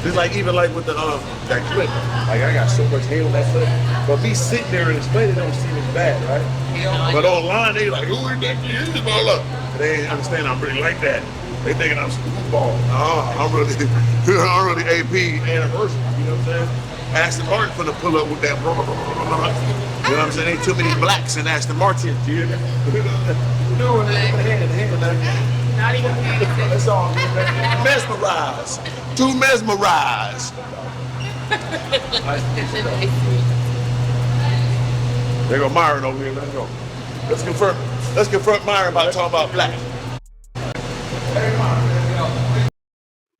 Just like even like with the that clip. Like I got so much hate on that clip. But me sitting there and explaining it don't seem as bad, right? But online they like, who is that? This is all up. They ain't understand I'm really like that. They thinking I'm football. I'm really I'm really AP anniversary, you know what I'm saying? Aston Martin finna pull up with that. You know what I'm saying? Ain't too many blacks in Aston Martin. You know what I'm saying? Not even that's all. Mesmerized. Too mesmerized. There go Myron over here. Let's go. Let's confront Myron by talking about black.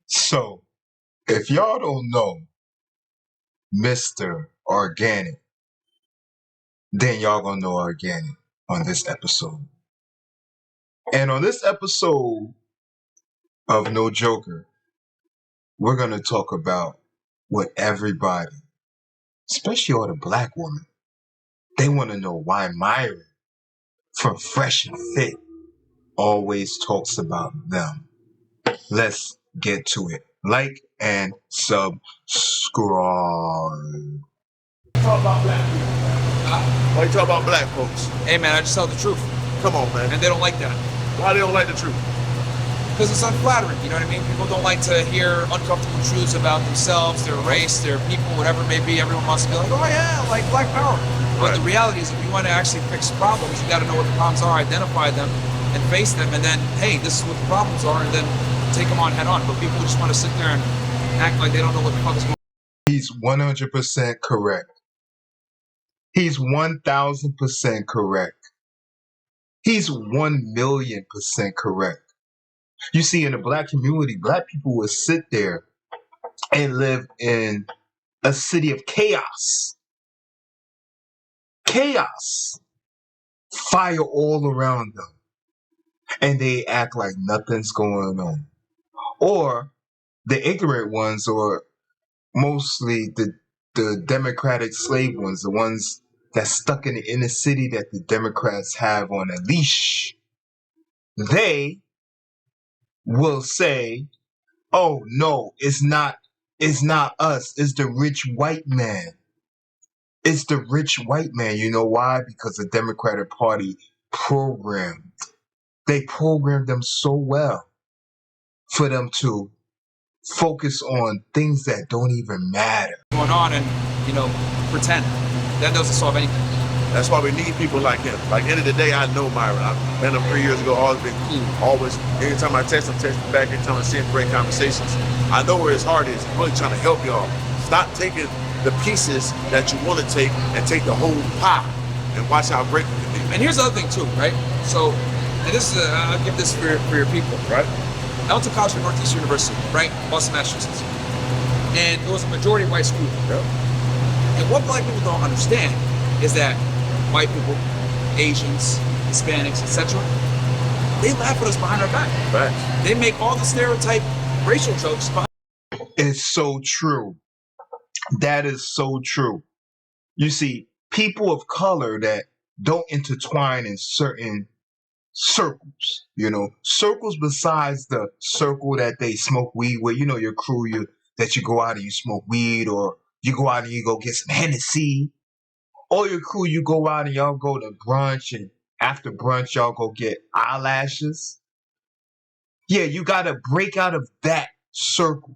So, if y'all don't know Mr. Organic, then y'all gonna know Organic on this episode. And on this episode of No Joker, we're gonna talk about what everybody, especially all the black women, they want to know why Myron from Fresh and Fit always talks about them. Let's get to it. Like and subscribe. Talk about black people. Why you talk about black folks? Hey man, I just tell the truth. Come on, man. And they don't like that. Why they don't like the truth? Because it's unflattering, you know what I mean? People don't like to hear uncomfortable truths about themselves, their race, their people, whatever it may be. Everyone wants to be like, oh yeah, like Black Power. But the reality is, if you want to actually fix problems, you got to know what the problems are, identify them, and face them, and then, hey, this is what the problems are, and then take them on head on. But people just want to sit there and act like they don't know what the fuck is going on. He's 100% correct. He's 1,000% correct. He's 1,000,000% correct. You see, in the black community, black people will sit there and live in a city of chaos. Chaos. Fire all around them. And they act like nothing's going on. Or the ignorant ones, or mostly the Democratic slave ones, the ones that's stuck in the inner city that the Democrats have on a leash, they will say, oh no, it's not us, it's the rich white man. It's the rich white man. You know why? Because the Democratic Party they programmed them so well for them to focus on things that don't even matter. Going on and, pretend. That doesn't solve anything. That's why we need people like him. Like, end of the day, I know Myron. I've met him 3 years ago, always been cool. Always, anytime I text him back, anytime I see him, great conversations. I know where his heart is. He's really trying to help y'all. Stop taking the pieces that you want to take and take the whole pie and watch how great we can be. And here's the other thing too, right? So, and this is, I'll give this for your people, right? I went to college at Northeast University, right? Boston, Massachusetts. And it was a majority white school. Yep. And what black people don't understand is that white people, Asians, Hispanics, etc., they laugh at us behind our back. Right. They make all the stereotype racial jokes behind. It's so true. That is so true. You see, people of color that don't intertwine in certain circles, circles besides the circle that they smoke weed with, your crew, that you go out and you smoke weed, or you go out and you go get some Hennessy, or your crew, you go out and y'all go to brunch, and after brunch, y'all go get eyelashes. Yeah, you got to break out of that circle.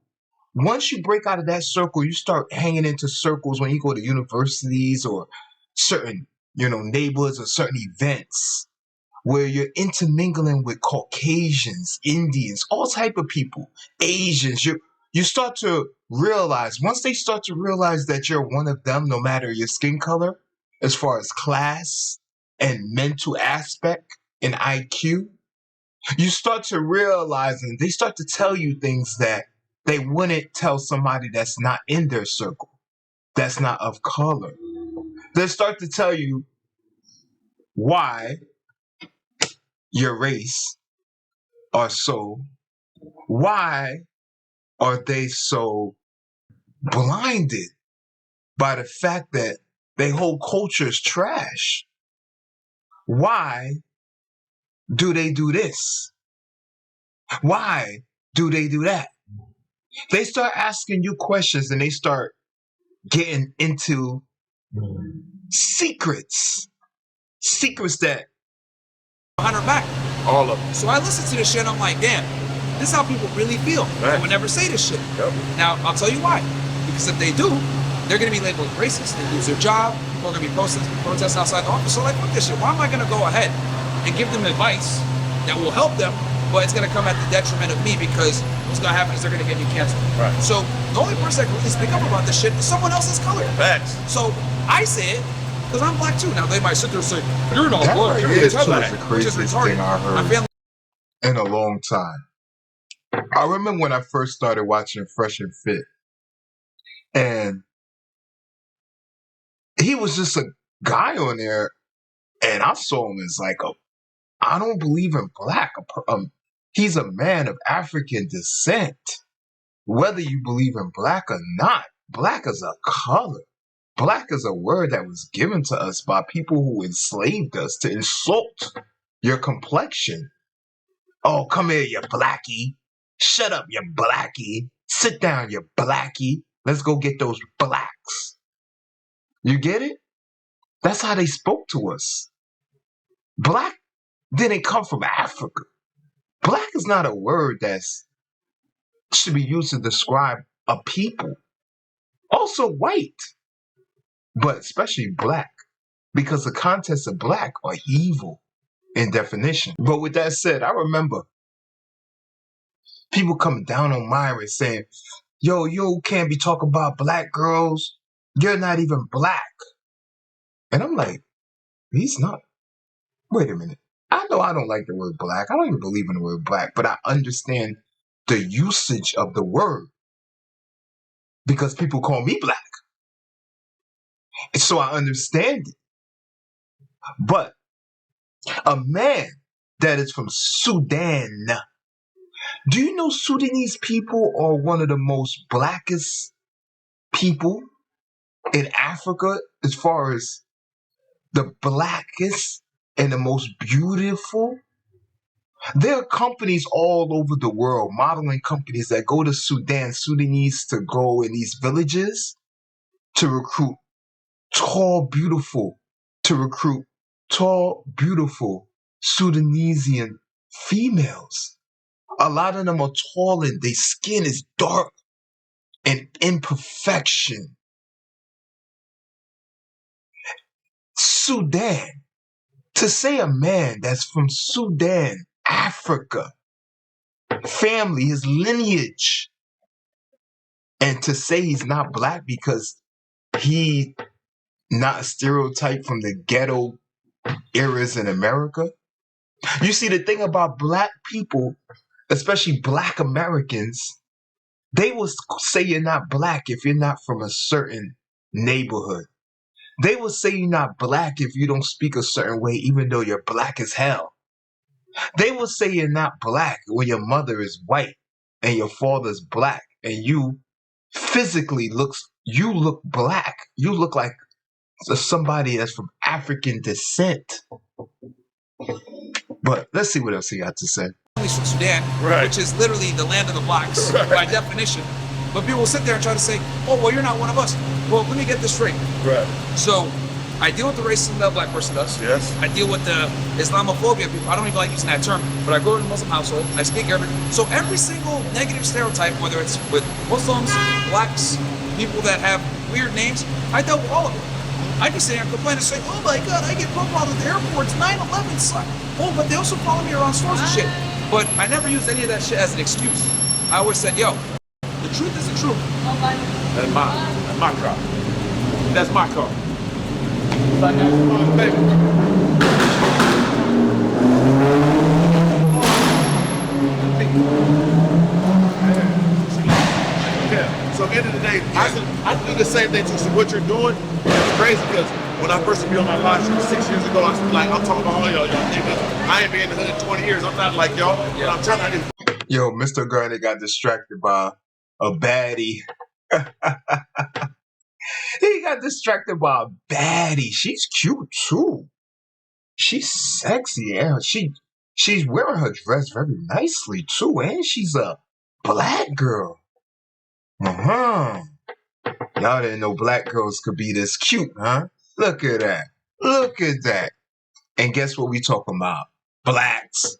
Once you break out of that circle, you start hanging into circles when you go to universities or certain, neighborhoods or certain events where you're intermingling with Caucasians, Indians, all type of people, Asians. You start to realize, once they start to realize that you're one of them, no matter your skin color, as far as class and mental aspect and IQ, you start to realize, and they start to tell you things that they wouldn't tell somebody that's not in their circle, that's not of color. They start to tell you why your race why are they so blinded by the fact that their whole culture is trash? Why do they do this? Why do they do that? They start asking you questions and they start getting into secrets that behind her back. All of them. So I listen to this shit and I'm like, damn, this is how people really feel. Right. They would never say this shit. Yep. Now, I'll tell you why. Because if they do, they're going to be labeled racist. They lose their job. People are going to be protesting outside the office. So like, fuck this shit. Why am I going to go ahead and give them advice that will help them, but it's going to come at the detriment of me because what's going to happen is they're going to get me canceled. Right. So the only person that can really speak up about this shit is someone else's color. Facts. So I say it because I'm black too. Now they might sit there and say, you're not That black, right you're there is Italian, the which is craziest retarded. thing I My heard family in a long time. I remember when I first started watching Fresh and Fit, and he was just a guy on there, and I saw him as like I don't believe in black. He's a man of African descent. Whether you believe in black or not, black is a color. Black is a word that was given to us by people who enslaved us to insult your complexion. Oh, come here, you blackie. Shut up, you blackie. Sit down, you blackie. Let's go get those blacks. You get it? That's how they spoke to us. Black didn't come from Africa. Black is not a word that should be used to describe a people. Also white, but especially black, because the contents of black are evil in definition. But with that said, I remember people coming down on Myron saying, yo, you can't be talking about black girls. You're not even black. And I'm like, he's not. Wait a minute. I know I don't like the word black. I don't even believe in the word black, but I understand the usage of the word because people call me black. And so I understand it. But a man that is from Sudan, do you know Sudanese people are one of the most blackest people in Africa as far as the blackest and the most beautiful? There are companies all over the world, modeling companies that go to Sudanese to go in these villages to recruit tall, beautiful Sudanesian females. A lot of them are tall and their skin is dark and imperfection. Sudan. To say a man that's from Sudan, Africa, family, his lineage, and to say he's not black because he not a stereotype from the ghetto eras in America. You see, the thing about black people, especially black Americans, they will say you're not black if you're not from a certain neighborhood. They will say you're not black if you don't speak a certain way, even though you're black as hell. They will say you're not black when your mother is white and your father's black and you physically look black. You look like somebody that's from African descent. But let's see what else he got to say. families from Sudan, Right. which is literally the land of the blacks Right. by definition. But people will sit there and try to say, oh, well, you're not one of us. Well, let me get this straight. Right. So I deal with the racism that a black person does. Yes. I deal with the Islamophobia people. I don't even like using that term, but I grew up in a Muslim household. I speak Arabic. So every single negative stereotype, whether it's with Muslims, blacks, people that have weird names, I dealt with all of it. I just sit there and complain and say, oh my God, I get profiled at the airports, 9/11 suck. Oh, but they also follow me around stores and shit. But I never used any of that shit as an excuse. I always said, yo, the truth is the truth. That's my car. That's my car. Like, that's my baby. Yeah. So at the end of the day, I do the same thing too. So what you're doing is crazy because when I first be on my live stream 6 years ago, I was like, I'm talking about all y'all niggas. I ain't been in the hood in 20 years. I'm not like y'all. But I'm telling you, Yo, Mr. Garner got distracted by a baddie. He got distracted by a baddie. She's cute too. She's sexy, and she's wearing her dress very nicely too, and she's a black girl. Uh-huh. Y'all didn't know black girls could be this cute, huh? Look at that. Look at that. And guess what we talking about? Blacks.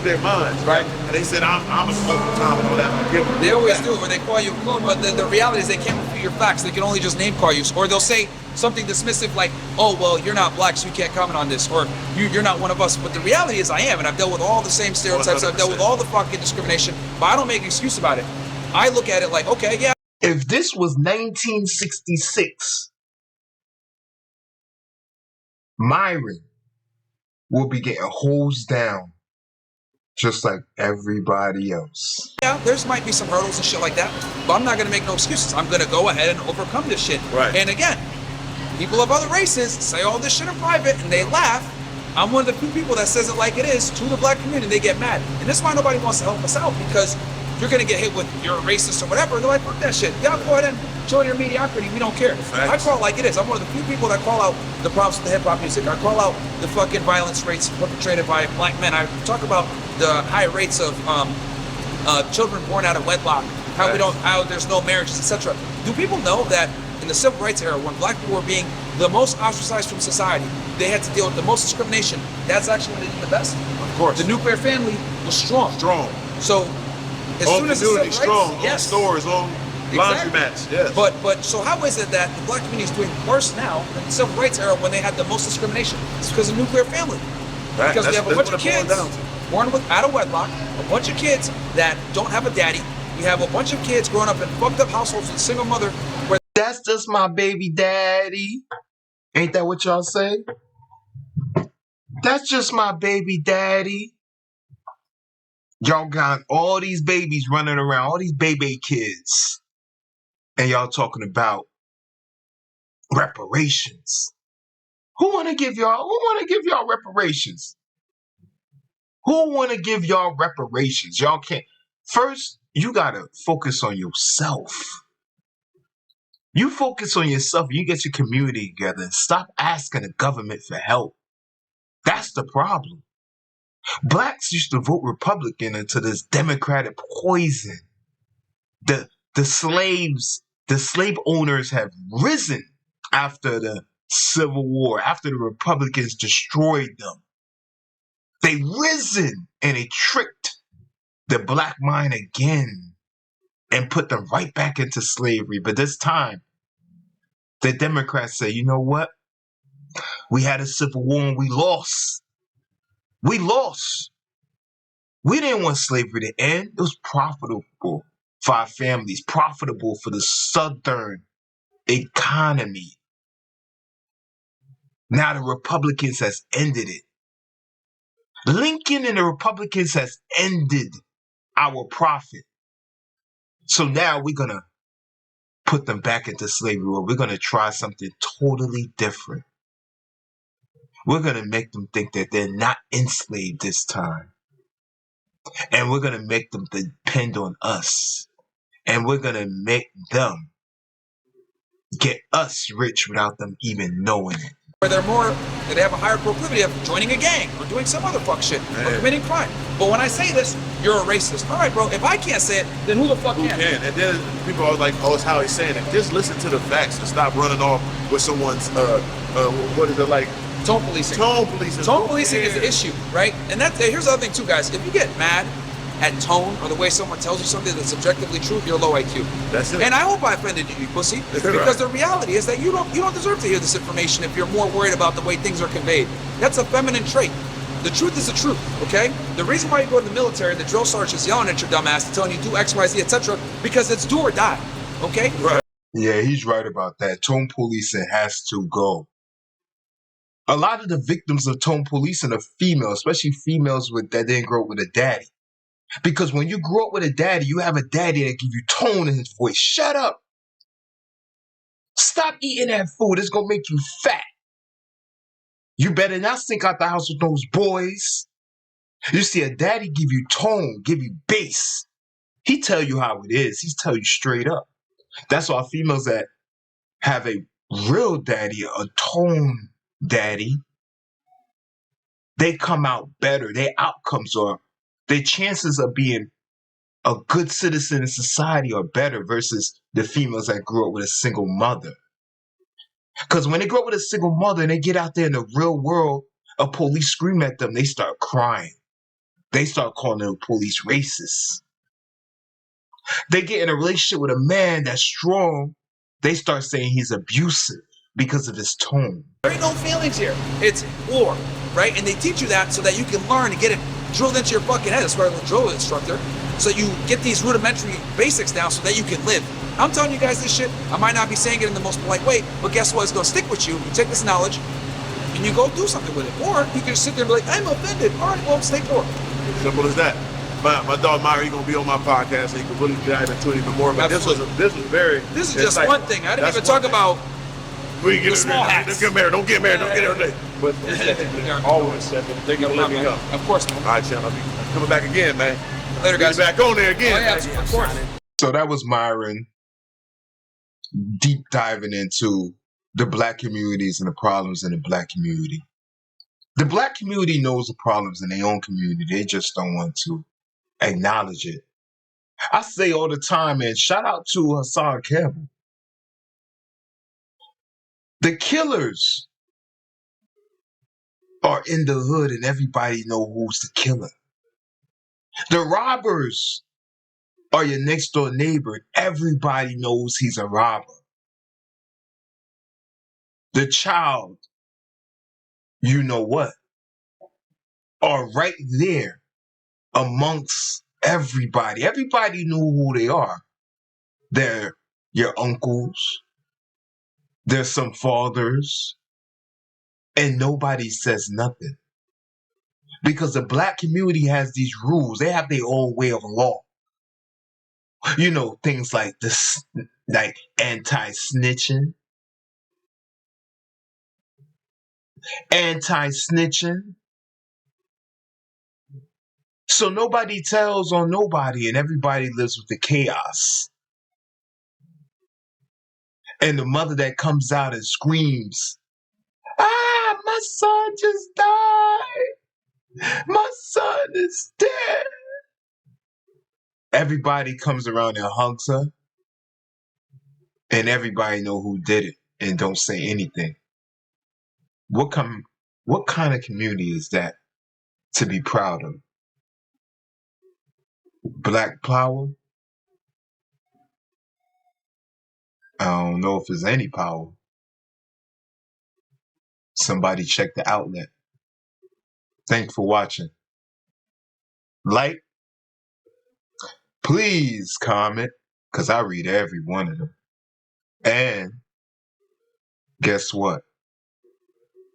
Their minds, right? And they said, I'm a smoke Tom and all that. They always do, or they call you a clone, but the reality is they can't refute your facts. They can only just name call you, or they'll say something dismissive like, oh, well, you're not black, so you can't comment on this, or you're not one of us. But the reality is I am, and I've dealt with all the same stereotypes, 100%. I've dealt with all the fucking discrimination, but I don't make an excuse about it. I look at it like, okay, yeah. If this was 1966, MYRON will be getting hosed down just like everybody else. Yeah, there's might be some hurdles and shit like that, but I'm not gonna make no excuses. I'm gonna go ahead and overcome this shit. Right. And again, people of other races say all this shit in private and they laugh. I'm one of the few people that says it like it is to the black community. They get mad, and this is why nobody wants to help us out, because you're gonna get hit with you're a racist or whatever. And they're like, fuck that shit. Y'all go ahead and show your mediocrity. We don't care. I call it like it is. I'm one of the few people that call out the problems with the hip hop music. I call out the fucking violence rates perpetrated by black men. I talk about the high rates of children born out of wedlock. How there's no marriages, etc. Do people know that in the civil rights era, when black people were being the most ostracized from society, they had to deal with the most discrimination? That's actually when they did the best. Of course. The nuclear family was strong. Strong. So as soon as the civil rights, strong, yes. on stores, on laundromats, yes. But so how is it that the black community is doing worse now than the civil rights era when they had the most discrimination? It's because of nuclear family. Right. Because we have a bunch of kids born out of wedlock, a bunch of kids that don't have a daddy. We have a bunch of kids growing up in fucked up households with a single mother. Where that's just my baby daddy. Ain't that what y'all say? That's just my baby daddy. Y'all got all these babies running around, all these baby kids. And y'all talking about reparations. Who wanna give y'all reparations? Who wanna give y'all reparations? Y'all can't. First, you gotta focus on yourself. You focus on yourself, you get your community together, and stop asking the government for help. That's the problem. Blacks used to vote Republican into this Democratic poison. The slave owners have risen after the Civil War, after the Republicans destroyed them. They risen and they tricked the black mind again and put them right back into slavery. But this time, the Democrats say, you know what? We had a civil war and we lost. We lost. We didn't want slavery to end. It was profitable for our families, profitable for the Southern economy. Now the Republicans has ended it. Lincoln and the Republicans has ended our profit. So now we're going to put them back into slavery, or we're going to try something totally different. We're going to make them think that they're not enslaved this time. And we're going to make them depend on us. And we're going to make them get us rich without them even knowing it. Where they have a higher proclivity of joining a gang or doing some other fuck shit or committing crime. But when I say this, you're a racist. All right, bro, if I can't say it, then who the fuck can? And then people are like, oh, it's how he's saying it. Just listen to the facts and stop running off with someone's, what is it like? Tone policing. Tone policing. Tone policing is the issue, right? And here's the other thing too, guys. If you get mad at tone or the way someone tells you something that's objectively true, you're low IQ. That's it. And I hope I offended you, you pussy. Because the reality is that you don't deserve to hear this information if you're more worried about the way things are conveyed. That's a feminine trait. The truth is the truth, okay? The reason why you go to the military and the drill sergeant is yelling at your dumb ass, telling you do X, Y, Z, etc., because it's do or die, okay? Right. Yeah, he's right about that. Tone policing has to go. A lot of the victims of tone policing are females, especially females that didn't grow up with a daddy. Because when you grow up with a daddy, you have a daddy that gives you tone in his voice. Shut up. Stop eating that food. It's going to make you fat. You better not sink out the house with those boys. You see, a daddy give you tone, give you bass. He tell you how it is. He tell you straight up. That's why females that have a real daddy, a tone daddy, they come out better. Their outcomes are, their chances of being a good citizen in society are better versus the females that grew up with a single mother. Because when they grow up with a single mother and they get out there in the real world, a police scream at them, they start crying. They start calling the police racist. They get in a relationship with a man that's strong, they start saying he's abusive because of his tone. There ain't no feelings here. It's war, right? And they teach you that so that you can learn and get it drilled into your fucking head. That's why I'm a drill instructor. So you get these rudimentary basics down so that you can live. I'm telling you guys this shit. I might not be saying it in the most polite way, but guess what? It's gonna stick with you. You take this knowledge and you go do something with it. Or you can just sit there and be like, I'm offended. All right, well, stay poor. Simple as that. My dog Myron, he's gonna be on my podcast, so he can really dive into it even more. But this was very. This is just one thing. I didn't even talk about the small hats. Don't get married. Don't get married. Don't get married. But always, they can let me go. Of course, man. All right, Sean. I'll be coming back again, man. Later, guys. Back on there again. Oh, yeah, of course. So that was Myron deep diving into the black communities and the problems in the black community. The black community knows the problems in their own community. They just don't want to acknowledge it. I say all the time, and shout out to Hassan Campbell. The killers are in the hood and everybody knows who's the killer. The robbers are your next door neighbor. Everybody knows he's a robber. The child, you know what, are right there amongst everybody. Everybody knew who they are. They're your uncles. There's some fathers. And nobody says nothing. Because the black community has these rules. They have their own way of law. You know, things like this, like anti-snitching. Anti-snitching. So nobody tells on nobody and everybody lives with the chaos. And the mother that comes out and screams, "Ah, my son just died. My son is dead." Everybody comes around and hugs her. And everybody know who did it and don't say anything. What kind of community is that to be proud of? Black power? I don't know if there's any power. Somebody check the outlet. Thanks for watching. Like, please comment, because I read every one of them. And guess what?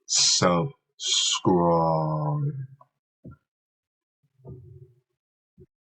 Subscribe.